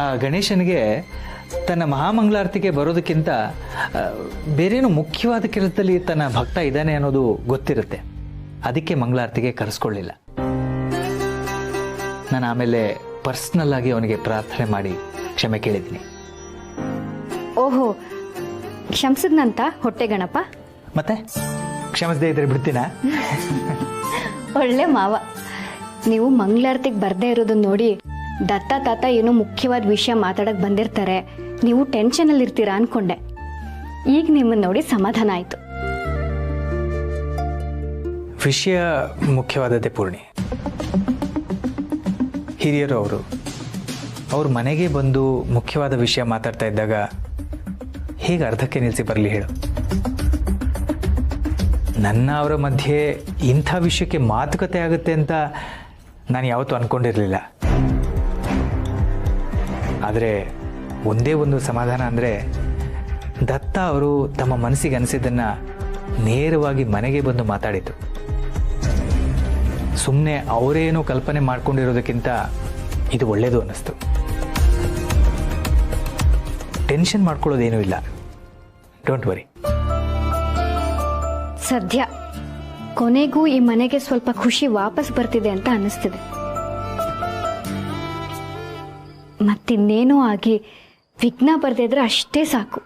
ಆ ಗಣೇಶನಿಗೆ ತನ್ನ ಮಹಾಮಂಗಳಾರತಿಗೆ ಬರೋದಕ್ಕಿಂತ ಬೇರೇನೋ ಮುಖ್ಯವಾದ ಕೆಲಸದಲ್ಲಿ ತನ್ನ ಭಕ್ತ ಇದ್ದಾನೆ ಅನ್ನೋದು ಗೊತ್ತಿರುತ್ತೆ. ಅದಕ್ಕೆ ಮಂಗಳಾರತಿಗೆ ಕರೆಸ್ಕೊಳ್ಳಿಲ್ಲ. ನಾನು ಆಮೇಲೆ ಪರ್ಸ್ನಲ್ ಆಗಿ ಅವನಿಗೆ ಪ್ರಾರ್ಥನೆ ಮಾಡಿ ಕ್ಷಮೆ ಕೇಳಿದ್ದೀನಿ. ಓಹೋ, ಕ್ಷಮಿಸಿದ್ನಂತ ಹೊಟ್ಟೆ ಗಣಪ? ಮತ್ತೆ ಕ್ಷಮಿಸದೇ ಇದ್ರೆ ಬಿಡ್ತೀನಾ? ಒಳ್ಳೆ ಮಾವ. ನೀವು ಮಂಗಳಾರತಿಗೆ ಬರ್ದೇ ಇರೋದನ್ನ ನೋಡಿ ದತ್ತ ತಾತ ಏನೋ ಮುಖ್ಯವಾದ ವಿಷಯ ಮಾತಾಡಕ್ ಬಂದಿರ್ತಾರೆ, ನೀವು ಟೆನ್ಷನ್ ಅಲ್ಲಿ ಇರ್ತೀರಾ ಅನ್ಕೊಂಡೆ. ಈಗ ನಿಮ್ಮನ್ನ ನೋಡಿ ಸಮಾಧಾನ ಆಯ್ತು. ವಿಷಯ ಮುಖ್ಯವಾದದ್ದೇ ಪೂರ್ಣಿ. ಹಿರಿಯರು ಅವ್ರ ಮನೆಗೆ ಬಂದು ಮುಖ್ಯವಾದ ವಿಷಯ ಮಾತಾಡ್ತಾ ಇದ್ದಾಗ ಹೇಗೆ ಅರ್ಧಕ್ಕೆ ನಿಲ್ಲಿಸಿ ಬರಲಿ ಹೇಳು? ನನ್ನ ಅವರ ಮಧ್ಯೆ ಇಂಥ ವಿಷಯಕ್ಕೆ ಮಾತುಕತೆ ಆಗುತ್ತೆ ಅಂತ ನಾನು ಯಾವತ್ತೂ ಅಂದ್ಕೊಂಡಿರಲಿಲ್ಲ. ಆದರೆ ಒಂದೇ ಒಂದು ಸಮಾಧಾನ ಅಂದರೆ ದತ್ತ ಅವರು ತಮ್ಮ ಮನಸ್ಸಿಗೆ ಅನಿಸಿದ್ದನ್ನು ನೇರವಾಗಿ ಮನೆಗೆ ಬಂದು ಮಾತಾಡಿತು. ಸುಮ್ಮನೆ ಅವರೇನೋ ಕಲ್ಪನೆ ಮಾಡ್ಕೊಂಡಿರೋದಕ್ಕಿಂತ ಇದು ಒಳ್ಳೆಯದು ಅನ್ನಿಸ್ತು. ಟೆನ್ಷನ್ ಮಾಡ್ಕೊಳ್ಳೋದೇನೂ ಇಲ್ಲ. Don't worry. ಸದ್ಯ ಕೊನೆಗೂ ಈ ಮನೆಗೆ ಸ್ವಲ್ಪ ಖುಷಿ ವಾಪಸ್ ಬರ್ತಿದೆ ಅಂತ ಅನ್ನಿಸ್ತಿದೆ. ಮತ್ತಿನ್ನೇನೋ ಆಗಿ ವಿಘ್ನ ಬರ್ದಿದ್ರೆ ಅಷ್ಟೇ ಸಾಕು.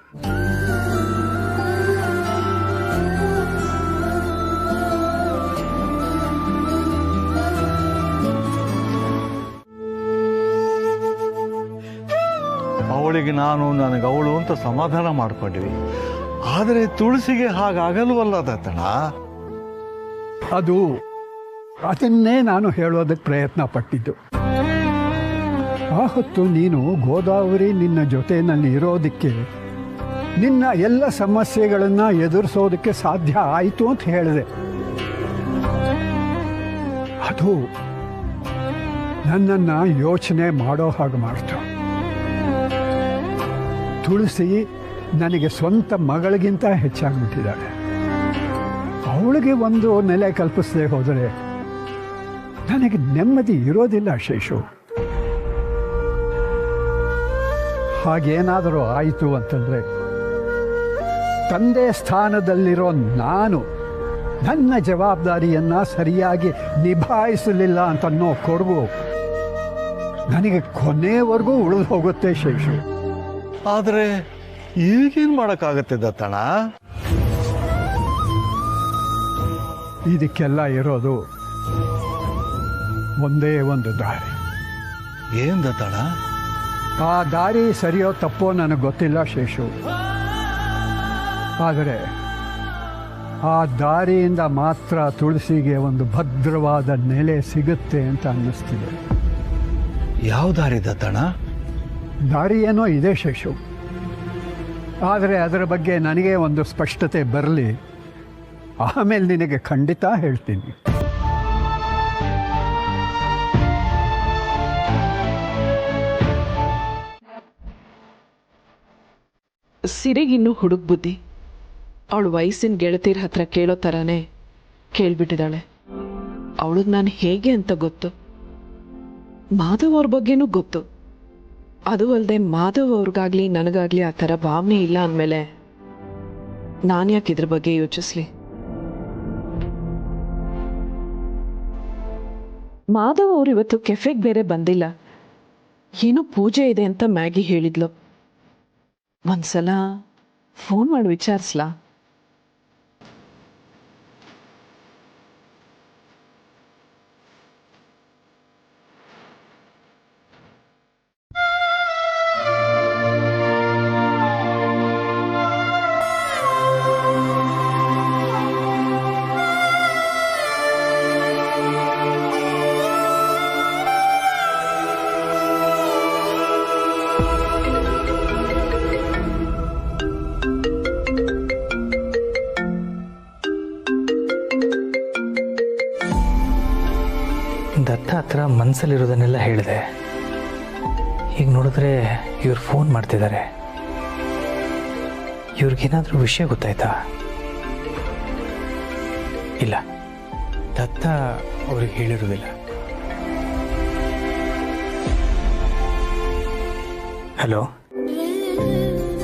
ಅವಳಿಗೆ ನಾನು ನನಗೆ ಅವಳು ಅಂತ ಸಮಾಧಾನ ಮಾಡ್ಕೊಂಡಿವಿ. ಆದರೆ ತುಳಸಿಗೆ ಹಾಗಾಗಲ್ವಲ್ಲ ದತ್ತಣ. ಅದನ್ನೇ ನಾನು ಹೇಳೋದಕ್ಕೆ ಪ್ರಯತ್ನ ಪಟ್ಟಿದ್ದು. ಆ ಹೊತ್ತು ನೀನು ಗೋದಾವರಿ ನಿನ್ನ ಜೊತೆಯಲ್ಲಿ ಇರೋದಕ್ಕೆ, ನಿನ್ನ ಎಲ್ಲ ಸಮಸ್ಯೆಗಳನ್ನು ಎದುರಿಸೋದಕ್ಕೆ ಸಾಧ್ಯ ಆಯಿತು ಅಂತ ಹೇಳಿದೆ. ಅದು ನನ್ನನ್ನು ಯೋಚನೆ ಮಾಡೋ ಹಾಗೆ ಮಾಡ್ತು. ತುಳಸಿ ನನಗೆ ಸ್ವಂತ ಮಗಳಿಗಿಂತ ಹೆಚ್ಚಾಗ್ಬಿಟ್ಟಿದ್ದಾಳೆ. ಅವಳಿಗೆ ಒಂದು ನೆಲೆ ಕಲ್ಪಿಸದೆ ಹೋದರೆ ನನಗೆ ನೆಮ್ಮದಿ ಇರೋದಿಲ್ಲ ಶೇಷು. ಹಾಗೇನಾದರೂ ಆಯಿತು ಅಂತಂದರೆ ತಂದೆ ಸ್ಥಾನದಲ್ಲಿರೋ ನಾನು ನನ್ನ ಜವಾಬ್ದಾರಿಯನ್ನು ಸರಿಯಾಗಿ ನಿಭಾಯಿಸಲಿಲ್ಲ ಅಂತನ್ನೋ ಕೊರಗು ನನಗೆ ಕೊನೆವರೆಗೂ ಉಳಿದು ಹೋಗುತ್ತೆ ಶೇಷು. ಆದರೆ ಈಗೇನು ಮಾಡೋಕ್ಕಾಗತ್ತೆ ದತ್ತಣ? ಇದಕ್ಕೆಲ್ಲ ಇರೋದು ಒಂದೇ ಒಂದು ದಾರಿ. ಏನು ದತ್ತಣ? ಆ ದಾರಿ ಸರಿಯೋ ತಪ್ಪೋ ನನಗೆ ಗೊತ್ತಿಲ್ಲ ಶೇಷು. ಆದರೆ ಆ ದಾರಿಯಿಂದ ಮಾತ್ರ ತುಳಸಿಗೆ ಒಂದು ಭದ್ರವಾದ ನೆಲೆ ಸಿಗುತ್ತೆ ಅಂತ ಅನ್ನಿಸ್ತಿದೆ. ಯಾವ ದಾರಿ ದತ್ತಣ? ದಾರಿ ಏನೋ ಇದೆ ಶೇಷು. ಆದರೆ ಅದರ ಬಗ್ಗೆ ನನಗೆ ಒಂದು ಸ್ಪಷ್ಟತೆ ಬರಲಿ, ಆಮೇಲೆ ನಿನಗೆ ಖಂಡಿತ ಹೇಳ್ತೀನಿ. ಸಿರಿಗಿನ್ನೂ ಹುಡುಗ ಬುದ್ಧಿ. ಅವಳು ವಯಸ್ಸಿನ ಗೆಳತಿರ ಹತ್ರ ಕೇಳೋ ಥರನೇ ಕೇಳ್ಬಿಟ್ಟಿದ್ದಾಳೆ. ಅವಳಿಗೆ ನಾನು ಹೇಗೆ ಅಂತ ಗೊತ್ತು, ಮಾಧವ್ ಅವ್ರ ಬಗ್ಗೆನೂ ಗೊತ್ತು. ಅದು ಅಲ್ಲದೆ ಮಾಧವ್ ಅವ್ರಿಗಾಗ್ಲಿ ನನಗಾಗ್ಲಿ ಆ ಥರ ಭಾವನೆ ಇಲ್ಲ ಅಂದಮೇಲೆ ನಾನು ಯಾಕೆ ಇದ್ರ ಬಗ್ಗೆ ಯೋಚಿಸ್ಲಿ? ಮಾಧವ್ ಅವರು ಇವತ್ತು ಕೆಫೆಗೆ ಬೇರೆ ಬಂದಿಲ್ಲ. ಏನೋ ಪೂಜೆ ಇದೆ ಅಂತ ಮ್ಯಾಗಿ ಹೇಳಿದ್ಲು. ಒಂದ್ಸಲ ಫೋನ್ ಮಾಡಿ ವಿಚಾರಿಸ್ಲಾ? ದತ್ತ ಹತ್ರ ಮನಸ್ಸಲ್ಲಿರೋದನ್ನೆಲ್ಲ ಹೇಳಿದೆ. ಈಗ ನೋಡಿದ್ರೆ ಇವ್ರು ಫೋನ್ ಮಾಡ್ತಿದ್ದಾರೆ. ಇವ್ರಿಗೇನಾದರೂ ವಿಷಯ ಗೊತ್ತಾಯ್ತಾ? ಇಲ್ಲ, ದತ್ತ ಅವ್ರಿಗೆ ಹೇಳಿರೋದಿಲ್ಲ. ಹಲೋ.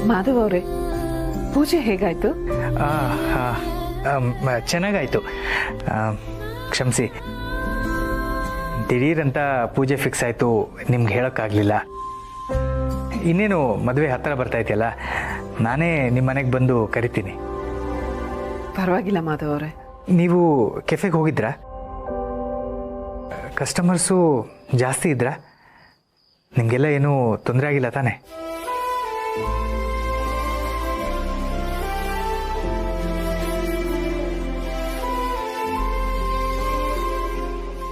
ಮಾಧವ್ ಅವರೇ, ಪೂಜೆ ಹೇಗಾಯ್ತು? ಚೆನ್ನಾಗಾಯಿತು. ಕ್ಷಮಿಸಿ, ದಿಢೀರಂತ ಪೂಜೆ ಫಿಕ್ಸ್ ಆಯಿತು, ನಿಮ್ಗೆ ಹೇಳೋಕ್ಕಾಗಲಿಲ್ಲ. ಇನ್ನೇನು ಮದುವೆ ಹತ್ತಿರ ಬರ್ತಾ ಇದೆಯಲ್ಲ, ನಾನೇ ನಿಮ್ಮ ಮನೆಗೆ ಬಂದು ಕರಿತೀನಿ. ಪರವಾಗಿಲ್ಲ ಮಾಧವ್ ಅವರೇ. ನೀವು ಕೆಫೆಗೆ ಹೋಗಿದ್ರಾ? ಕಸ್ಟಮರ್ಸು ಜಾಸ್ತಿ ಇದ್ರಾ? ನಿಮಗೆಲ್ಲ ಏನೂ ತೊಂದರೆ ಆಗಿಲ್ಲ ತಾನೆ?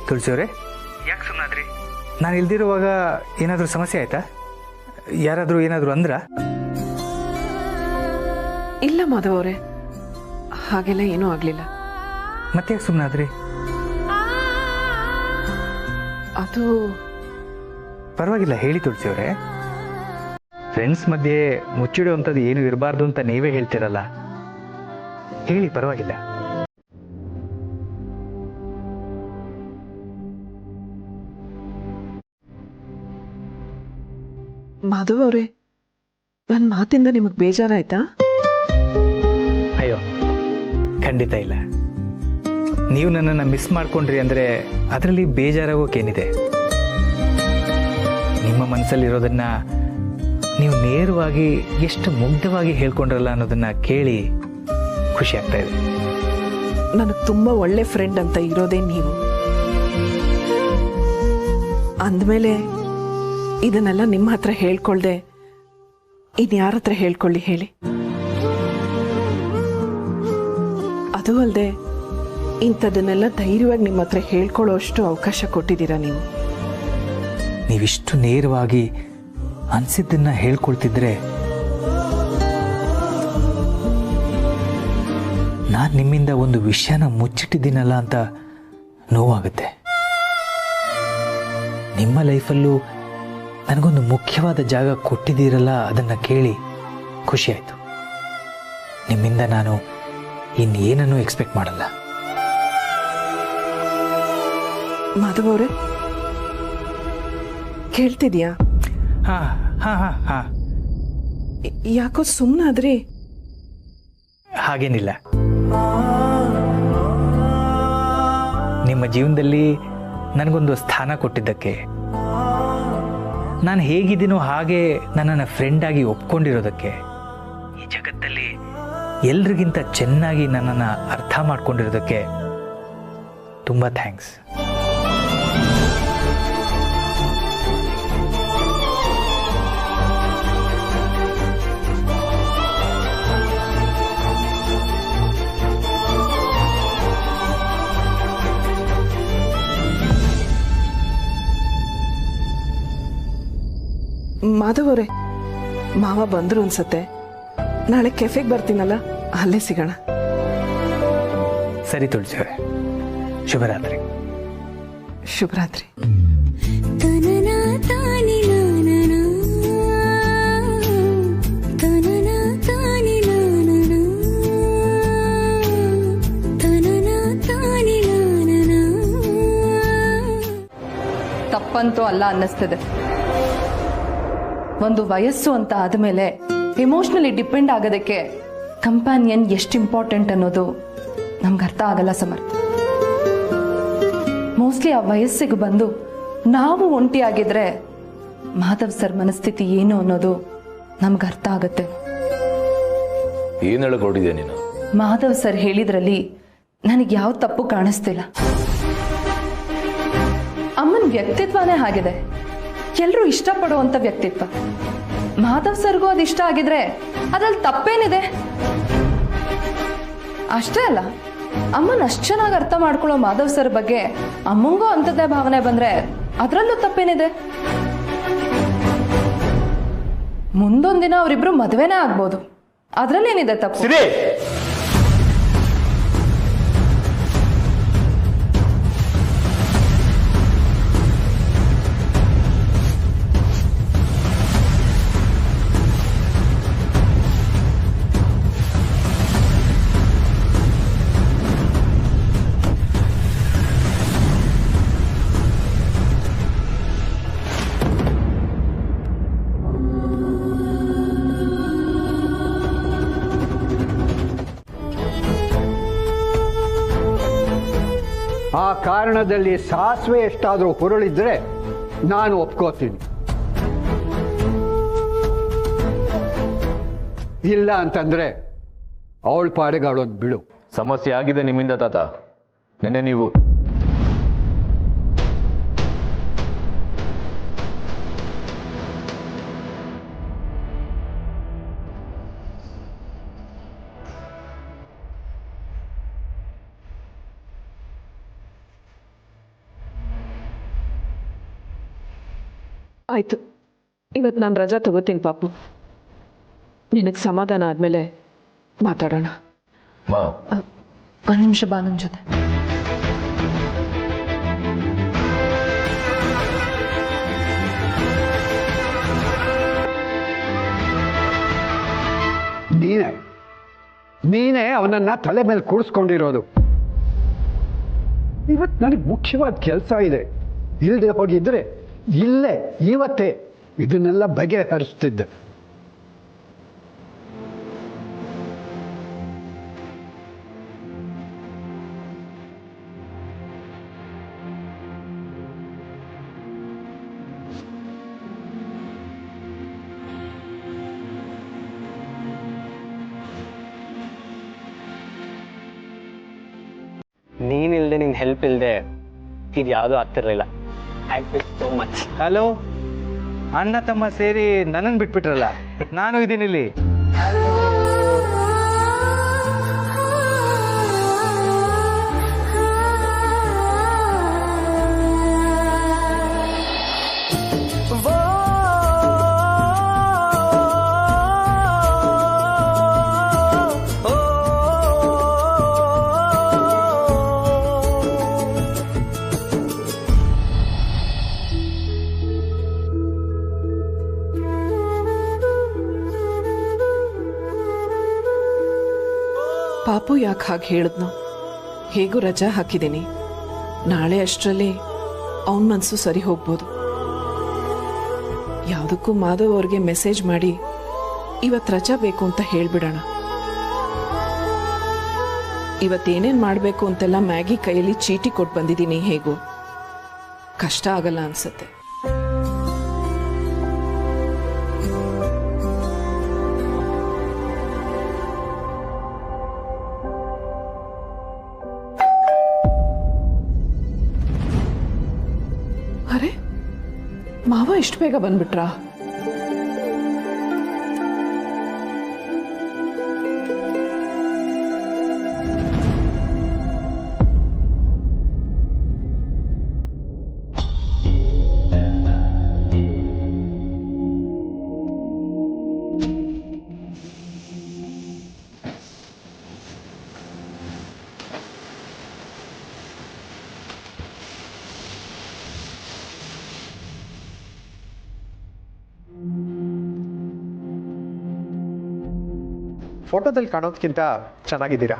ತುಳಸಿಯವರೇ, ಯಾಕೆ ಸುಮ್ಮನಾದ್ರಿ? ನಾನು ಇಲ್ದಿರುವಾಗ ಏನಾದರೂ ಸಮಸ್ಯೆ ಆಯ್ತಾ? ಯಾರಾದರೂ ಏನಾದರೂ ಅಂದ್ರ? ಇಲ್ಲ ಮಾಧವ್ ಅವರೇ, ಹಾಗೆಲ್ಲ ಏನೂ ಆಗಲಿಲ್ಲ. ಮತ್ತೆ ಯಾಕೆ ಸುಮ್ಮನಾದ್ರಿ? ಅದು ಪರವಾಗಿಲ್ಲ, ಹೇಳಿ ತುಳಸಿಯವರೇ. ಫ್ರೆಂಡ್ಸ್ ಮಧ್ಯೆ ಮುಚ್ಚಿಡುವಂಥದ್ದು ಏನು ಇರಬಾರ್ದು ಅಂತ ನೀವೇ ಹೇಳ್ತಿರಲ್ಲ, ಹೇಳಿ, ಪರವಾಗಿಲ್ಲ. ಮಾಧವ್ ಅವರೇ, ನನ್ನ ಮಾತಿಂದ ನಿಮಗೆ ಬೇಜಾರಾಯ್ತಾ? ಅಯ್ಯೋ, ಖಂಡಿತ ಇಲ್ಲ. ನೀವು ನನ್ನನ್ನು ಮಿಸ್ ಮಾಡ್ಕೊಂಡ್ರಿ ಅಂದರೆ ಅದರಲ್ಲಿ ಬೇಜಾರಾಗೋಕೇನಿದೆ? ನಿಮ್ಮ ಮನಸ್ಸಲ್ಲಿರೋದನ್ನ ನೀವು ನೇರವಾಗಿ ಎಷ್ಟು ಮುಗ್ಧವಾಗಿ ಹೇಳ್ಕೊಂಡ್ರಲ್ಲ ಅನ್ನೋದನ್ನ ಕೇಳಿ ಖುಷಿ ಆಗ್ತಾ ಇದೆ. ನನಗೆ ತುಂಬ ಒಳ್ಳೆ ಫ್ರೆಂಡ್ ಅಂತ ಇರೋದೇ ನೀವು. ಅಂದಮೇಲೆ ಇದನ್ನೆಲ್ಲ ನಿಮ್ಮ ಹತ್ರ ಹೇಳ್ಕೊಳ್ದೆ ಇನ್ಯಾರ ಹತ್ರ ಹೇಳ್ಕೊಳ್ಳಿ ಹೇಳಿ? ಅದು ಅಲ್ಲದೆ ಇಂಥದನ್ನೆಲ್ಲ ಧೈರ್ಯವಾಗಿ ನಿಮ್ಮ ಹತ್ರ ಹೇಳ್ಕೊಳ್ಳೋ ಅಷ್ಟು ಅವಕಾಶ ಕೊಟ್ಟಿದ್ದೀರಾ ನೀವು. ನೀವಿಷ್ಟು ನೇರವಾಗಿ ಅನಿಸಿದ್ದನ್ನ ಹೇಳ್ಕೊಳ್ತಿದ್ರೆ ನಾನು ನಿಮ್ಮಿಂದ ಒಂದು ವಿಷಯನ ಮುಚ್ಚಿಟ್ಟಿದ್ದೀನಲ್ಲ ಅಂತ ನೋವಾಗುತ್ತೆ. ನಿಮ್ಮ ಲೈಫಲ್ಲೂ ನನಗೊಂದು ಮುಖ್ಯವಾದ ಜಾಗ ಕೊಟ್ಟಿದ್ದೀರಲ್ಲ, ಅದನ್ನು ಕೇಳಿ ಖುಷಿ ಆಯಿತು. ನಿಮ್ಮಿಂದ ನಾನು ಇನ್ನೇನನ್ನೂ ಎಕ್ಸ್ಪೆಕ್ಟ್ ಮಾಡಲ್ಲ. ಮಾಧವ್ ಅವರೇ, ಕೇಳ್ತಿದ್ಯಾ? ಹಾಂ ಹಾಂ ಹಾಂ ಹಾಂ. ಯಾಕೋ ಸುಮ್ಮನಾದ್ರಿ? ಹಾಗೇನಿಲ್ಲ. ನಿಮ್ಮ ಜೀವನದಲ್ಲಿ ನನಗೊಂದು ಸ್ಥಾನ ಕೊಟ್ಟಿದ್ದಕ್ಕೆ, ನಾನು ಹೇಗಿದ್ದೀನೋ ಹಾಗೆ ನನ್ನನ್ನು ಫ್ರೆಂಡಾಗಿ ಒಪ್ಕೊಂಡಿರೋದಕ್ಕೆ, ಈ ಜಗತ್ತಲ್ಲಿ ಎಲ್ರಿಗಿಂತ ಚೆನ್ನಾಗಿ ನನ್ನನ್ನು ಅರ್ಥ ಮಾಡ್ಕೊಂಡಿರೋದಕ್ಕೆ ತುಂಬ ಥ್ಯಾಂಕ್ಸ್. ಮಾಧವ್ ಅವರೇ, ಮಾವ ಬಂದ್ರು ಅನ್ಸತ್ತೆ. ನಾಳೆ ಕೆಫೆಗೆ ಬರ್ತೀನಲ್ಲ, ಅಲ್ಲೇ ಸಿಗೋಣ. ಸರಿ ತುಳಸಿಯವರೇ, ಶುಭರಾತ್ರಿ. ಶುಭರಾತ್ರಿ. ತಪ್ಪಂತೂ ಅಲ್ಲ ಅನ್ನಿಸ್ತದೆ. ಒಂದು ವಯಸ್ಸು ಅಂತ ಆದಮೇಲೆ ಎಮೋಷ್ನಲಿ ಡಿಪೆಂಡ್ ಆಗೋದಕ್ಕೆ ಕಂಪ್ಯಾನಿಯನ್ ಎಷ್ಟು ಇಂಪಾರ್ಟೆಂಟ್ ಅನ್ನೋದು ನಮ್ಗೆ ಅರ್ಥ ಆಗಲ್ಲ ಸಮರ್ಥ. ಮೋಸ್ಟ್ಲಿ ಆ ವಯಸ್ಸಿಗೆ ಬಂದು ನಾವು ಒಂಟಿಯಾಗಿದ್ರೆ ಮಾಧವ್ ಸರ್ ಮನಸ್ಥಿತಿ ಏನು ಅನ್ನೋದು ನಮ್ಗೆ ಅರ್ಥ ಆಗುತ್ತೆ. ಏನ್ ಹೇಳ್ಕೊಟ್ಟಿದ್ಯಾ ನೀನು? ಮಾಧವ್ ಸರ್ ಹೇಳಿದ್ರಲ್ಲಿ ನನಗೆ ಯಾವ ತಪ್ಪು ಕಾಣಿಸ್ತಿಲ್ಲ. ಅಮ್ಮನ ವ್ಯಕ್ತಿತ್ವನೇ ಆಗಿದೆ, ಎಲ್ಲರೂ ಇಷ್ಟಪಡುವಂತ ವ್ಯಕ್ತಿತ್ವ. ಮಾಧವ್ ಸರ್ಗೂ ಅದು ಇಷ್ಟ ಆಗಿದ್ರೆ ಅದ್ರಲ್ಲಿ ತಪ್ಪೇನಿದೆ? ಅಷ್ಟೇ ಅಲ್ಲ, ಅಮ್ಮನ ಅಷ್ಟು ಚೆನ್ನಾಗಿ ಅರ್ಥ ಮಾಡ್ಕೊಳ್ಳೋ ಮಾಧವ್ ಸರ್ ಬಗ್ಗೆ ಅಮ್ಮಂಗೂ ಅಂಥದ್ದೇ ಭಾವನೆ ಬಂದ್ರೆ ಅದರಲ್ಲೂ ತಪ್ಪೇನಿದೆ? ಮುಂದೊಂದಿನ ಅವರಿಬ್ರು ಮದುವೆನೇ ಆಗ್ಬೋದು, ಅದ್ರಲ್ಲೇನಿದೆ ತಪ್ಪು? ಆ ಕಾರಣದಲ್ಲಿ ಸಾಸಿವೆ ಎಷ್ಟಾದರೂ ಹುರುಳಿದ್ರೆ ನಾನು ಒಪ್ಕೋತೀನಿ. ಇಲ್ಲ ಅಂತಂದ್ರೆ ಅವಳ ಪಾಡಿಗೆ ಅವಳೊಂದು ಬಿಡು. ಸಮಸ್ಯೆ ಆಗಿದೆ ನಿಮ್ಮಿಂದ ತಾತ. ನೆನ್ನೆ ನೀವು ಆಯ್ತು, ಇವತ್ತು ನಾನು ರಜಾ ತಗೋತೀನಿ ಪಾಪು. ನಿನಗೆ ಸಮಾಧಾನ ಆದಮೇಲೆ ಮಾತಾಡೋಣ. ಮಾ ಒಂದು ನಿಮಿಷ ಬಾ ನನ್ನ ಜೊತೆ. ನೀನೇ ಅವನನ್ನ ತಲೆ ಮೇಲೆ ಕೂಡಿಸ್ಕೊಂಡಿರೋದು. ಇವತ್ತು ನನಗೆ ಮುಖ್ಯವಾದ ಕೆಲಸ ಇದೆ. ಇಲ್ಲದೆ ಹೋಗಿದ್ರೆ ಇಲ್ಲೇ ಇವತ್ತೇ ಇದನ್ನೆಲ್ಲ ಬಗೆಹರಿಸ್ತಿದ್ದೆ. ನೀನಿಲ್ಲದೆ ನಿನ್ನ ಹೆಲ್ಪ್ ಇಲ್ಲದೆ ಇದು ಯಾವುದೂ ಆಗ್ತಿರ್ಲಿಲ್ಲ. Thank you so much. Hello, ಅಣ್ಣ ತಮ್ಮ ಸೇರಿ ನನ್ನನ್ನು ಬಿಟ್ಬಿಟ್ರಲ್ಲ, ನಾನು ಇದ್ದೀನಿಲ್ಲಿ. ಪಾಪು ಯಾಕೆ ಹಾಗೆ ಹೇಳಿದ್ನೋ? ಹೇಗೂ ರಜಾ ಹಾಕಿದ್ದೀನಿ, ನಾಳೆ ಅಷ್ಟರಲ್ಲಿ ಅವನ ಮನಸ್ಸು ಸರಿ ಹೋಗ್ಬೋದು. ಯಾವುದಕ್ಕೂ ಮಾಧವ್ ಅವ್ರಿಗೆ ಮೆಸೇಜ್ ಮಾಡಿ ಇವತ್ತು ರಜಾ ಬೇಕು ಅಂತ ಹೇಳ್ಬಿಡೋಣ. ಇವತ್ತೇನೇನು ಮಾಡಬೇಕು ಅಂತೆಲ್ಲ ಮ್ಯಾಗಿ ಕೈಯಲ್ಲಿ ಚೀಟಿ ಕೊಟ್ಟು ಬಂದಿದ್ದೀನಿ. ಹೇಗೂ ಕಷ್ಟ ಆಗಲ್ಲ ಅನ್ಸುತ್ತೆ. ಅರೆ, ಮಾವ ಇಷ್ಟು ಬೇಗ ಬಂದ್ಬಿಟ್ರಾ? ಫೋಟೋದಲ್ಲಿ ಕಾಣೋದಕ್ಕಿಂತ ಚೆನ್ನಾಗಿದ್ದೀರಾ.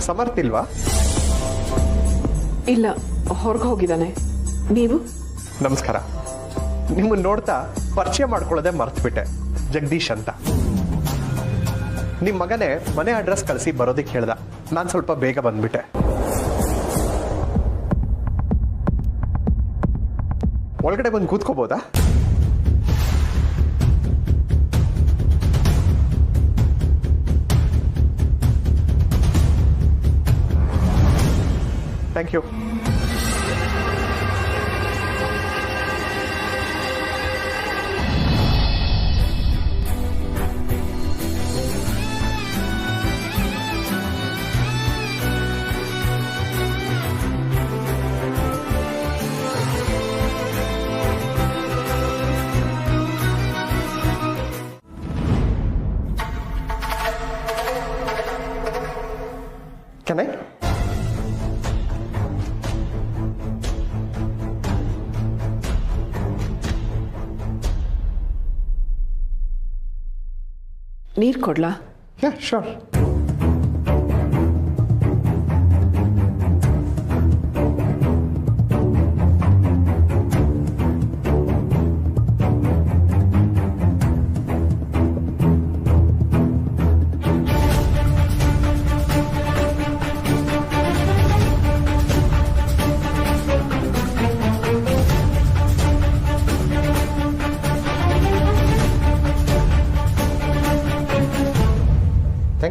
ಸಮರ್ಥ ಇಲ್ವಾ? ಇಲ್ಲ, ಹೊರಗೆ ಹೋಗಿದ್ದಾನೆ. ನೀವು? ನಮಸ್ಕಾರ. ನಿಮ್ಮನ್ನು ನೋಡ್ತಾ ಪರಿಚಯ ಮಾಡ್ಕೊಳ್ಳೋದೆ ಮರ್ತ್ಬಿಟ್ಟೆ. ಜಗದೀಶ್ ಅಂತ. ನಿಮ್ಮ ಮಗನೇ ಮನೆ ಅಡ್ರೆಸ್ ಕಳಿಸಿ ಬರೋದಕ್ಕೆ ಹೇಳ್ದ. ನಾನು ಸ್ವಲ್ಪ ಬೇಗ ಬಂದ್ಬಿಟ್ಟೆ. ಒಳಗಡೆ ಬಂದು ಕೂತ್ಕೋಬೋದಾ? Thank you. Can I? ನೀರು ಕೊಡ್ಲಾ? Yeah, sure.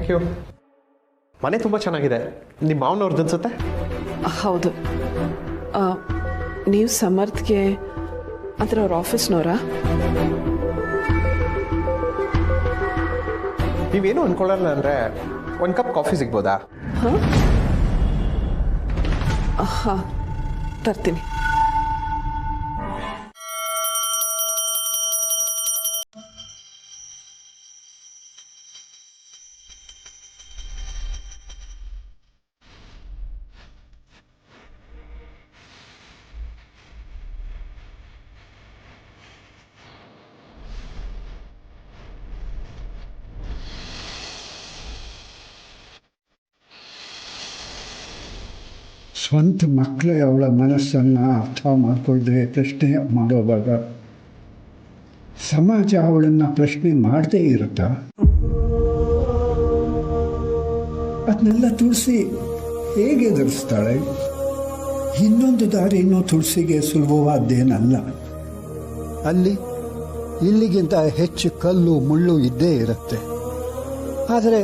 Thank you. ಮನೆ ತುಂಬ ಚೆನ್ನಾಗಿದೆ. ನಿಮ್ಮ ಮಾವನವ್ರದ್ದು ಅನ್ಸುತ್ತೆ. ಹೌದು. ನೀವು ಸಮರ್ಥ್ಗೆ ಅಂದ್ರೆ ಅವ್ರ ಆಫೀಸ್ನವರಾ? ನೀವೇನು ಅನ್ಕೊಳ್ಳಲ್ಲ ಅಂದರೆ ಒಂದು ಕಪ್ ಕಾಫಿ ಸಿಗ್ಬೋದಾ? ಹಾಂ, ತರ್ತೀನಿ. ಸ್ವಂತ ಮಕ್ಕಳೇ ಅವಳ ಮನಸ್ಸನ್ನು ಅರ್ಥ ಮಾಡಿಕೊಳ್ಳದೆ ಪ್ರಶ್ನೆ ಮಾಡೋವಾಗ ಸಮಾಜ ಅವಳನ್ನು ಪ್ರಶ್ನೆ ಮಾಡದೇ ಇರುತ್ತಾ? ಅದನ್ನೆಲ್ಲ ತುಳಸಿ ಹೇಗೆ ಎದುರಿಸ್ತಾಳೆ? ಇನ್ನೊಂದು ದಾರಿನೂ ತುಳಸಿಗೆ ಸುಲಭವಾದ್ದೇನಲ್ಲ. ಅಲ್ಲಿ ಇಲ್ಲಿಗಿಂತ ಹೆಚ್ಚು ಕಲ್ಲು ಮುಳ್ಳು ಇದ್ದೇ ಇರುತ್ತೆ. ಆದರೆ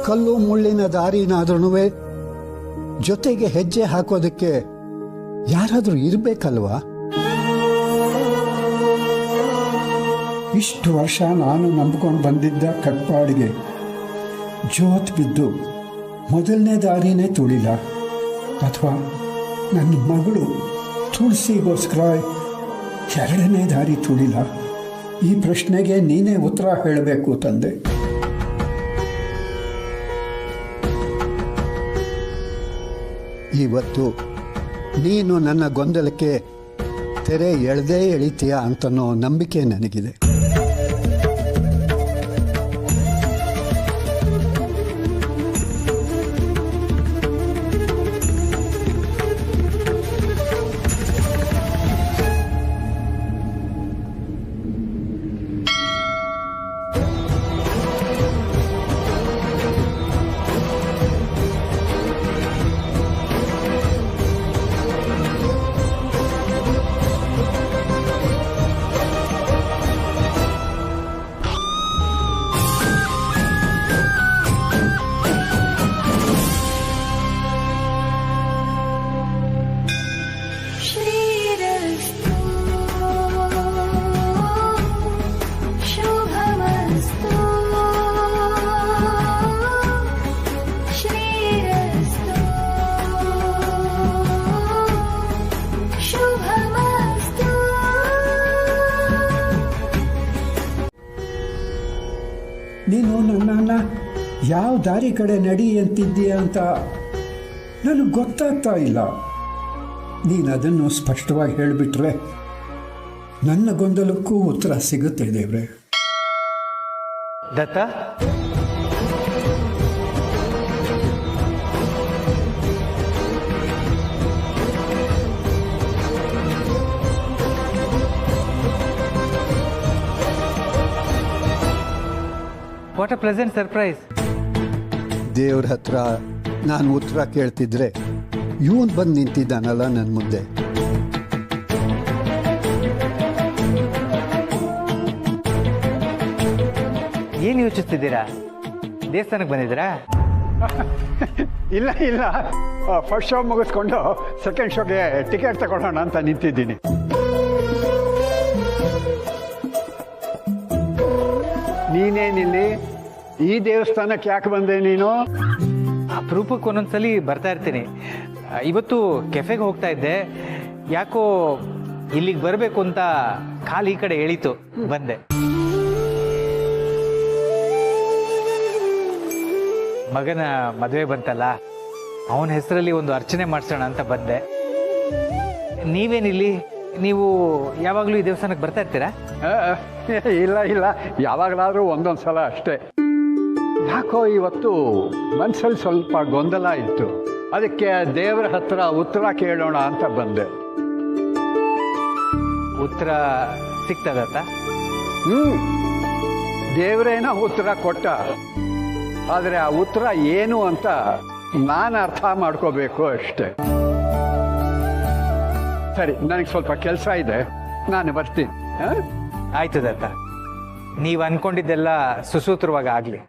ಕಲ್ಲು ಮುಳ್ಳಿನ ದಾರಿನಾದ್ರೂ ಜೊತೆಗೆ ಹೆಜ್ಜೆ ಹಾಕೋದಕ್ಕೆ ಯಾರಾದರೂ ಇರಬೇಕಲ್ವಾ? ಇಷ್ಟು ವರ್ಷ ನಾನು ನಂಬಿಕೊಂಡು ಬಂದಿದ್ದ ಕಟ್ಪಾಡಿಗೆ ಜೋತ್ ಬಿದ್ದು ಮೊದಲನೇ ದಾರಿನೇ ತುಳಿಲ್ಲ, ಅಥವಾ ನನ್ನ ಮಗಳು ತುಳಸಿಗೋಸ್ಕರ ಎರಡನೇ ದಾರಿ ತುಳಿಲ್ಲ? ಈ ಪ್ರಶ್ನೆಗೆ ನೀನೇ ಉತ್ತರ ಹೇಳಬೇಕು ತಂದೆ. ಇವತ್ತು ನೀನು ನನ್ನ ಗೊಂದಲಕ್ಕೆ ತೆರೆ ಎಳೆದೇ ಎಳಿತೀಯ ಅಂತನೋ ನಂಬಿಕೆ ನನಗಿದೆ. ನೀನು ನನ್ನನ್ನು ಯಾವ ದಾರಿ ಕಡೆ ನಡಿ ಅಂತಿದ್ದೀಯ ಅಂತ ನನಗೆ ಗೊತ್ತಾಗ್ತಾ ಇಲ್ಲ. ನೀನು ಅದನ್ನು ಸ್ಪಷ್ಟವಾಗಿ ಹೇಳಿಬಿಟ್ರೆ ನನ್ನ ಗೊಂದಲಕ್ಕೂ ಉತ್ತರ ಸಿಗುತ್ತೆ ದೇವ್ರೆ. ದತ್ತ, ವಾಟ್ ಅ ಪ್ಲೆಸೆಂಟ್ ಸರ್ಪ್ರೈಸ್. ದೇವ್ರ ಹತ್ರ ನಾನು ಉತ್ತರ ಕೇಳ್ತಿದ್ರೆ ಇವನು ಬಂದು ನಿಂತಿದ್ದಾನಲ್ಲ ನನ್ನ ಮುಂದೆ. ಏನು ಯೋಚಿಸ್ತಿದ್ದೀರಾ? ದೇವಸ್ಥಾನಕ್ಕೆ ಬಂದಿದ್ದೀರಾ? ಇಲ್ಲ ಇಲ್ಲ, ಫಸ್ಟ್ ಶೋ ಮುಗಿಸ್ಕೊಂಡು ಸೆಕೆಂಡ್ ಶೋಗೆ ಟಿಕೆಟ್ ತಗೊಳ್ಳೋಣ ಅಂತ ನಿಂತಿದ್ದೀನಿ. ನೀನೇನಿಲ್ಲಿ ಈ ದೇವಸ್ಥಾನಕ್ಕೆ ಯಾಕೆ ಬಂದೆ ನೀನು? ಅಪರೂಪಕ್ಕೆ ಒಂದೊಂದ್ಸಲಿ ಬರ್ತಾ ಇರ್ತೀನಿ. ಇವತ್ತು ಕೆಫೆಗೆ ಹೋಗ್ತಾ ಇದ್ದೆ, ಯಾಕೋ ಇಲ್ಲಿಗೆ ಬರಬೇಕು ಅಂತ ಕಾಲು ಈ ಕಡೆ ಎಳೀತು, ಬಂದೆ. ಮಗನ ಮದುವೆ ಬಂತಲ್ಲ, ಅವನ ಹೆಸರಲ್ಲಿ ಒಂದು ಅರ್ಚನೆ ಮಾಡಿಸೋಣ ಅಂತ ಬಂದೆ. ನೀವೇನಿಲ್ಲಿ? ನೀವು ಯಾವಾಗಲೂ ಈ ದೇವಸ್ಥಾನಕ್ಕೆ ಬರ್ತಾ ಇರ್ತೀರಾ? ಇಲ್ಲ ಇಲ್ಲ, ಯಾವಾಗಲಾದರೂ ಒಂದೊಂದು ಸಲ ಅಷ್ಟೇ. ಯಾಕೋ ಇವತ್ತು ಮನಸ್ಸಲ್ಲಿ ಸ್ವಲ್ಪ ಗೊಂದಲ ಇತ್ತು, ಅದಕ್ಕೆ ದೇವರ ಹತ್ರ ಉತ್ತರ ಕೇಳೋಣ ಅಂತ ಬಂದೆ. ಉತ್ತರ ಸಿಗ್ತದತ್ತ? ದೇವರೇನ ಉತ್ತರ ಕೊಟ್ಟ, ಆದರೆ ಆ ಉತ್ತರ ಏನು ಅಂತ ನಾನು ಅರ್ಥ ಮಾಡ್ಕೋಬೇಕು ಅಷ್ಟೆ. ಸರಿ, ನನಗೆ ಸ್ವಲ್ಪ ಕೆಲಸ ಇದೆ, ನಾನು ಬರ್ತೀನಿ. ಆಯ್ತು ದತ್ತ, ನೀವು ಅನ್ಕೊಂಡಿದ್ದೆಲ್ಲ ಸುಸೂತ್ರವಾಗಿ ಆಗಲಿ.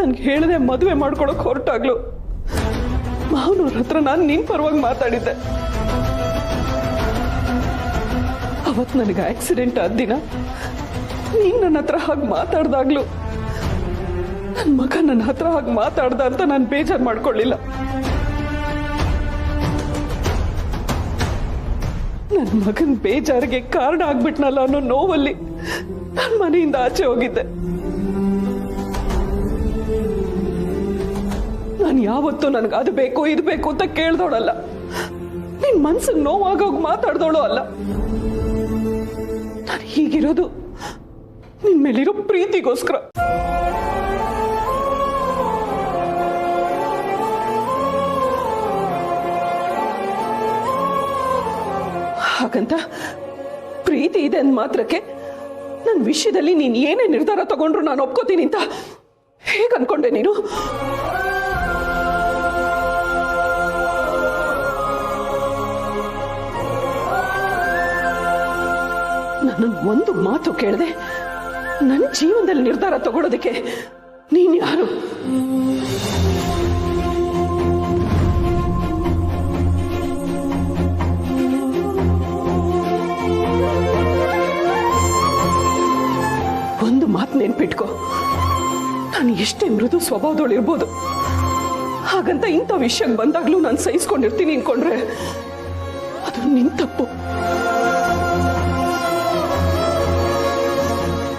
ನನ್ಗೆ ಹೇಳದೆ ಮದುವೆ ಮಾಡ್ಕೊಳಕ್ ಹೊರಟಾಗ್ಲು ಮಾವನವ್ರ ಹತ್ರ ನಾನು ನಿನ್ ಪರವಾಗಿ ಮಾತಾಡಿದ್ದೆ. ಅವತ್ ನನಗೆ ಆಕ್ಸಿಡೆಂಟ್ ಆದ ದಿನ ನೀನ್ ನನ್ನ ಹತ್ರ ಹಾಗೆ ಮಾತಾಡ್ದಾಗ್ಲು ನನ್ನ ಮಗ ನನ್ನ ಹತ್ರ ಹಾಗೆ ಮಾತಾಡ್ದ ಅಂತ ನಾನು ಬೇಜಾರು ಮಾಡ್ಕೊಳ್ಳಿಲ್ಲ. ನನ್ನ ಮಗನ್ ಬೇಜಾರಿಗೆ ಕಾರಣ ಆಗ್ಬಿಟ್ನಲ್ಲ ಅನ್ನೋ ನೋವಲ್ಲಿ ನನ್ನ ಮನೆಯಿಂದ ಆಚೆ ಹೋಗಿದ್ದೆ. ನಾನು ಯಾವತ್ತೂ ನನಗೆ ಅದು ಬೇಕು ಇದು ಬೇಕು ಅಂತ ಕೇಳ್ದೋಳಲ್ಲ, ನಿನ್ ಮನ್ಸಿಗೆ ನೋವಾಗೋಗಿ ಮಾತಾಡ್ದೋಳು ಅಲ್ಲ. ನಾನು ಹೀಗಿರೋದು ನಿನ್ ಮೇಲಿರೋ ಪ್ರೀತಿಗೋಸ್ಕರ. ಹಾಗಂತ ಪ್ರೀತಿ ಇದೆ ಅಂದ ಮಾತ್ರಕ್ಕೆ ನನ್ನ ವಿಷಯದಲ್ಲಿ ನೀನು ಏನೇ ನಿರ್ಧಾರ ತಗೊಂಡ್ರು ನಾನು ಒಪ್ಕೋತೀನಿ ಅಂತ ಹೇಗೆ ಅನ್ಕೊಂಡೆ ನೀನು? ನನ್ನನ್ನು ಒಂದು ಮಾತು ಕೇಳದೆ ನನ್ನ ಜೀವನದಲ್ಲಿ ನಿರ್ಧಾರ ತಗೊಳ್ಳೋದಕ್ಕೆ ನೀನ್ ಯಾರು? ಒಂದು ಮಾತು ನೆನ್ಪಿಟ್ಕೋ, ನಾನು ಎಷ್ಟೇ ಮೃದು ಸ್ವಭಾವದವಳು ಇರ್ಬೋದು, ಹಾಗಂತ ಇಂಥ ವಿಷಯಕ್ಕೆ ಬಂದಾಗ್ಲೂ ನಾನು ಸಹಿಸ್ಕೊಂಡಿರ್ತೀನಿ ಅನ್ಕೊಂಡ್ರೆ ಅದು ನಿನ್ ತಪ್ಪು.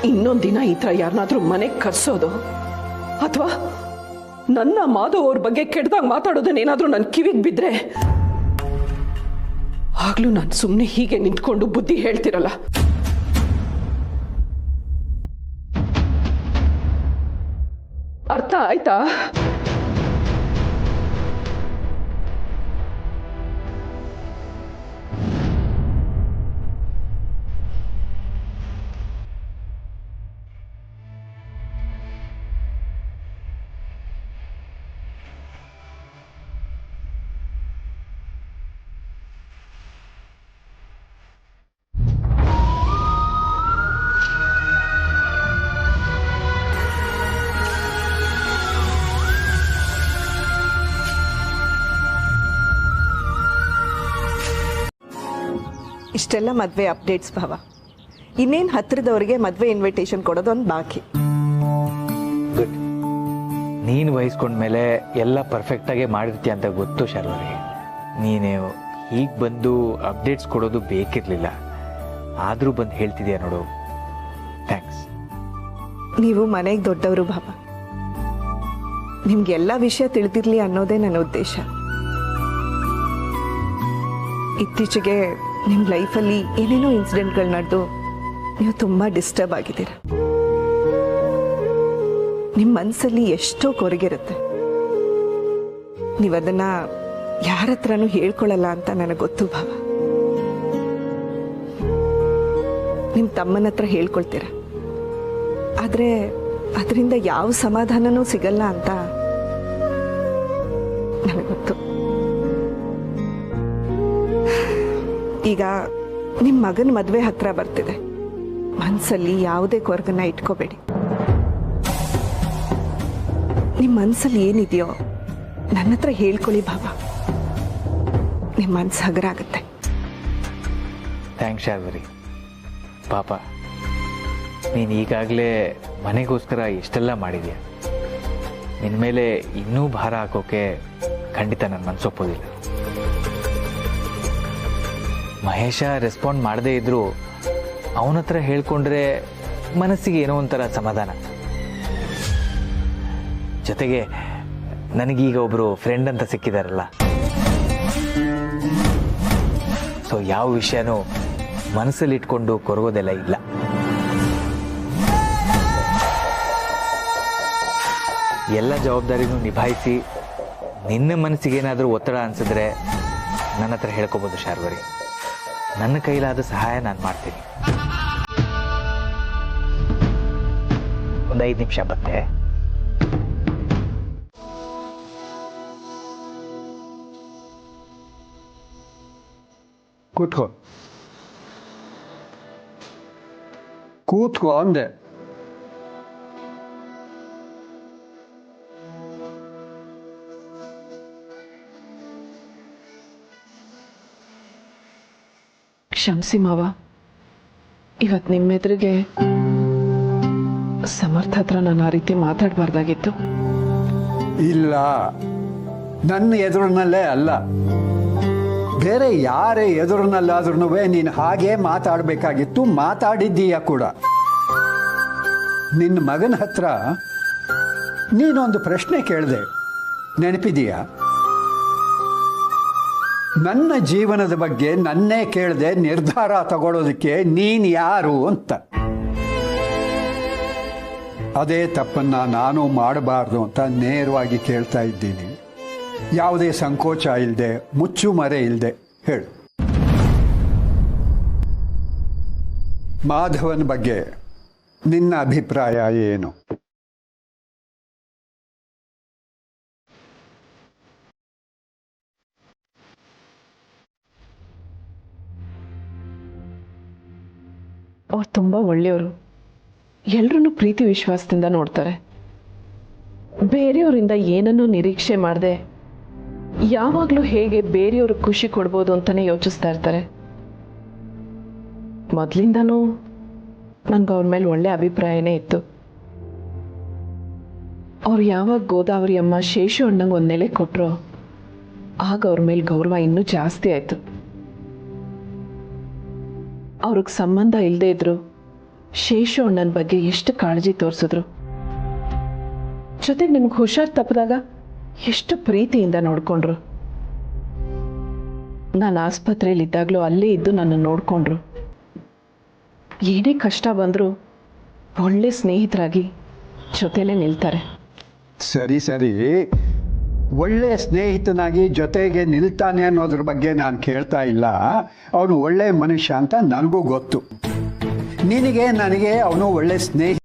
ಇನ್ನೊಂದಿನ ಈ ಥರ ಯಾರನ್ನಾದ್ರೂ ಮನೆಗೆ ಕರ್ಸೋದು ಅಥವಾ ನನ್ನ ಮಾಧವ್ ಅವ್ರ ಬಗ್ಗೆ ಕೆಟ್ಟದಾಗ ಮಾತಾಡೋದನ್ನೇನಾದ್ರೂ ನನ್ನ ಕಿವಿಗೆ ಬಿದ್ರೆ ಆಗ್ಲೂ ನಾನು ಸುಮ್ಮನೆ ಹೀಗೆ ನಿಂತ್ಕೊಂಡು ಬುದ್ಧಿ ಹೇಳ್ತಿರಲ್ಲ. ಅರ್ಥ ಆಯ್ತಾ? ಇಷ್ಟೆಲ್ಲ ಮದುವೆ ಅಪ್ಡೇಟ್ಸ್ ಭಾವ. ಇನ್ನೇನು ಹತ್ತಿರದವರಿಗೆ ಮದುವೆ ಇನ್ವಿಟೇಷನ್ ಕೊಡೋದೊಂದು ಬಾಕಿ. ಗುಡ್. ನೀನು ವಹಿಸ್ಕೊಂಡ್ಮೇಲೆ ಎಲ್ಲ ಪರ್ಫೆಕ್ಟಾಗೆ ಮಾಡಿರ್ತೀಯ ಅಂತ ಗೊತ್ತು ಶಾರ್ವರಿಗೆ. ನೀನು ಹೀಗೆ ಬಂದು ಅಪ್ಡೇಟ್ಸ್ ಕೊಡೋದು ಬೇಕಿರಲಿಲ್ಲ, ಆದರೂ ಬಂದು ಹೇಳ್ತಿದ್ಯಾ ನೋಡು, ಥ್ಯಾಂಕ್ಸ್. ನೀವು ಮನೆಗೆ ದೊಡ್ಡವರು ಭಾವ, ನಿಮ್ಗೆಲ್ಲ ವಿಷಯ ತಿಳಿದಿರಲಿ ಅನ್ನೋದೇ ನನ್ನ ಉದ್ದೇಶ. ಇತ್ತೀಚೆಗೆ ನಿಮ್ಮ ಲೈಫಲ್ಲಿ ಏನೇನೋ ಇನ್ಸಿಡೆಂಟ್ಗಳು ನಡೆದು ನೀವು ತುಂಬ ಡಿಸ್ಟರ್ಬ್ ಆಗಿದ್ದೀರ. ನಿಮ್ಮ ಮನಸ್ಸಲ್ಲಿ ಎಷ್ಟೋ ಕೊರಗಿರುತ್ತೆ, ನೀವದನ್ನು ಯಾರ ಹತ್ರನೂ ಹೇಳ್ಕೊಳ್ಳಲ್ಲ ಅಂತ ನನಗೆ ಗೊತ್ತು ಭಾವ. ನಿಮ್ಮ ತಮ್ಮನ ಹತ್ರ ಹೇಳ್ಕೊಳ್ತೀರ, ಆದರೆ ಅದರಿಂದ ಯಾವ ಸಮಾಧಾನನೂ ಸಿಗಲ್ಲ ಅಂತ ನನಗೆ ಗೊತ್ತು. ಈಗ ನಿಮ್ಮ ಮಗನ ಮದುವೆ ಹತ್ರ ಬರ್ತಿದೆ, ಮನಸ್ಸಲ್ಲಿ ಯಾವುದೇ ಕೊರಗನ್ನ ಇಟ್ಕೋಬೇಡಿ. ನಿಮ್ಮ ಮನಸ್ಸಲ್ಲಿ ಏನಿದೆಯೋ ನನ್ನ ಹತ್ರ ಹೇಳ್ಕೊಳ್ಳಿ ಭಾವ, ನಿಮ್ಮ ಮನಸ್ಸು ಹಗರ ಆಗುತ್ತೆ. ಥ್ಯಾಂಕ್ಸ್ ಶಾರ್ವರಿ. ಪಾಪ ನೀನು ಈಗಾಗಲೇ ಮನೆಗೋಸ್ಕರ ಎಷ್ಟೆಲ್ಲ ಮಾಡಿದ್ಯಾ, ನಿನ್ನ ಮೇಲೆ ಇನ್ನೂ ಭಾರ ಹಾಕೋಕೆ ಖಂಡಿತ ನನ್ನ ಮನಸ್ಸೊಪ್ಪೋದಿಲ್ಲ. ಮಹೇಶ ರೆಸ್ಪಾಂಡ್ ಮಾಡದೇ ಇದ್ದರೂ ಅವನ ಹತ್ರ ಹೇಳ್ಕೊಂಡ್ರೆ ಮನಸ್ಸಿಗೆ ಏನೋ ಒಂಥರ ಸಮಾಧಾನ. ಜೊತೆಗೆ ನನಗೀಗ ಒಬ್ಬರು ಫ್ರೆಂಡ್ ಅಂತ ಸಿಕ್ಕಿದಾರಲ್ಲ, ಸೊ ಯಾವ ವಿಷಯನೂ ಮನಸ್ಸಲ್ಲಿ ಇಟ್ಕೊಂಡು ಕೊರಗೋದೆಲ್ಲ ಇಲ್ಲ. ಎಲ್ಲ ಜವಾಬ್ದಾರಿನೂ ನಿಭಾಯಿಸಿ ನಿನ್ನ ಮನಸ್ಸಿಗೇನಾದರೂ ಒತ್ತಡ ಅನಿಸಿದ್ರೆ ನನ್ನ ಹತ್ರ ಹೇಳ್ಕೊಬೋದು ಶಾರ್ವರಿ. ನನ್ನ ಕೈಲಾದ ಸಹಾಯ ನಾನು ಮಾಡ್ತೀನಿ. ಒಂದು 5 ನಿಮಿಷ ಬಂದೆ. ಕೂತ್ಕೋ ಕೂತ್ಕೋ ಅಂದೆ. ಕ್ಷಮಿಸಿ ಮಾವ, ಇವತ್ತು ನಿಮ್ಮೆದುರಿಗೆ ಸಮರ್ಥ ಹತ್ರ ನಾನು ಆ ರೀತಿ ಮಾತಾಡಬಾರ್ದಾಗಿತ್ತು. ಇಲ್ಲ, ನನ್ನ ಎದುರಿನಲ್ಲೇ ಅಲ್ಲ, ಬೇರೆ ಯಾರೇ ಎದುರಿನಲ್ಲಾದ್ರೂ ನೀನು ಹಾಗೇ ಮಾತಾಡಬೇಕಾಗಿತ್ತು, ಮಾತಾಡಿದ್ದೀಯ ಕೂಡ. ನಿನ್ನ ಮಗನ ಹತ್ರ ನೀನೊಂದು ಪ್ರಶ್ನೆ ಕೇಳಿದೆ, ನೆನಪಿದೆಯಾ? ನನ್ನ ಜೀವನದ ಬಗ್ಗೆ ನನ್ನೇ ಕೇಳದೆ ನಿರ್ಧಾರ ತಗೊಳ್ಳೋದಕ್ಕೆ ನೀನು ಯಾರು ಅಂತ. ಅದೇ ತಪ್ಪನ್ನು ನಾನು ಮಾಡಬಾರ್ದು ಅಂತ ನೇರವಾಗಿ ಕೇಳ್ತಾ ಇದ್ದೀನಿ. ಯಾವುದೇ ಸಂಕೋಚ ಇಲ್ಲದೆ, ಮುಚ್ಚು ಮರೆ ಇಲ್ಲದೆ ಹೇಳು. ಮಾಧವನ ಬಗ್ಗೆ ನಿನ್ನ ಅಭಿಪ್ರಾಯ ಏನು? ಅವ್ರು ತುಂಬ ಒಳ್ಳೆಯವರು, ಎಲ್ರೂ ಪ್ರೀತಿ ವಿಶ್ವಾಸದಿಂದ ನೋಡ್ತಾರೆ. ಬೇರೆಯವರಿಂದ ಏನನ್ನೂ ನಿರೀಕ್ಷೆ ಮಾಡದೆ ಯಾವಾಗಲೂ ಹೇಗೆ ಬೇರೆಯವ್ರಿಗೆ ಖುಷಿ ಕೊಡ್ಬೋದು ಅಂತಲೇ ಯೋಚಿಸ್ತಾ ಇರ್ತಾರೆ. ಮೊದಲಿಂದನೂ ನನಗೆ ಅವ್ರ ಮೇಲೆ ಒಳ್ಳೆ ಅಭಿಪ್ರಾಯನೇ ಇತ್ತು. ಅವ್ರು ಯಾವಾಗ ಗೋದಾವರಿ ಅಮ್ಮ ಶೇಷು ಅಣ್ಣಂಗೆ ಒಂದು ನೆಲೆ ಕೊಟ್ಟರೋ ಆಗ ಅವ್ರ ಮೇಲೆ ಗೌರವ ಇನ್ನೂ ಜಾಸ್ತಿ ಆಯಿತು. ಅವ್ರಿಗೆ ಸಂಬಂಧ ಇಲ್ಲದೆ ಇದ್ರು ಶೇಷು ಅಣ್ಣನ ಬಗ್ಗೆ ಎಷ್ಟು ಕಾಳಜಿ ತೋರಿಸಿದ್ರು. ಜೊತೆಗೆ ನಿಮ್ಗೆ ಹುಷಾರು ತಪ್ಪಿದಾಗ ಎಷ್ಟು ಪ್ರೀತಿಯಿಂದ ನೋಡಿಕೊಂಡ್ರು. ನಾನು ಆಸ್ಪತ್ರೆಯಲ್ಲಿದ್ದಾಗಲೂ ಅಲ್ಲೇ ಇದ್ದು ನನ್ನ ನೋಡಿಕೊಂಡ್ರು. ಏನೇ ಕಷ್ಟ ಬಂದರೂ ಒಳ್ಳೆ ಸ್ನೇಹಿತರಾಗಿ ಜೊತೆಲೇ ನಿಲ್ತಾರೆ. ಸರಿ ಸರಿ, ಒಳ್ಳೆ ಸ್ನೇಹಿತನಾಗಿ ಜೊತೆಗೆ ನಿಲ್ತಾನೆ ಅನ್ನೋದ್ರ ಬಗ್ಗೆ ನಾನು ಕೇಳ್ತಾ ಇಲ್ಲ. ಅವನು ಒಳ್ಳೆ ಮನುಷ್ಯ ಅಂತ ನನಗೂ ಗೊತ್ತು. ನಿನಗೆ ನನಗೆ ಅವನು ಒಳ್ಳೆ ಸ್ನೇಹಿತ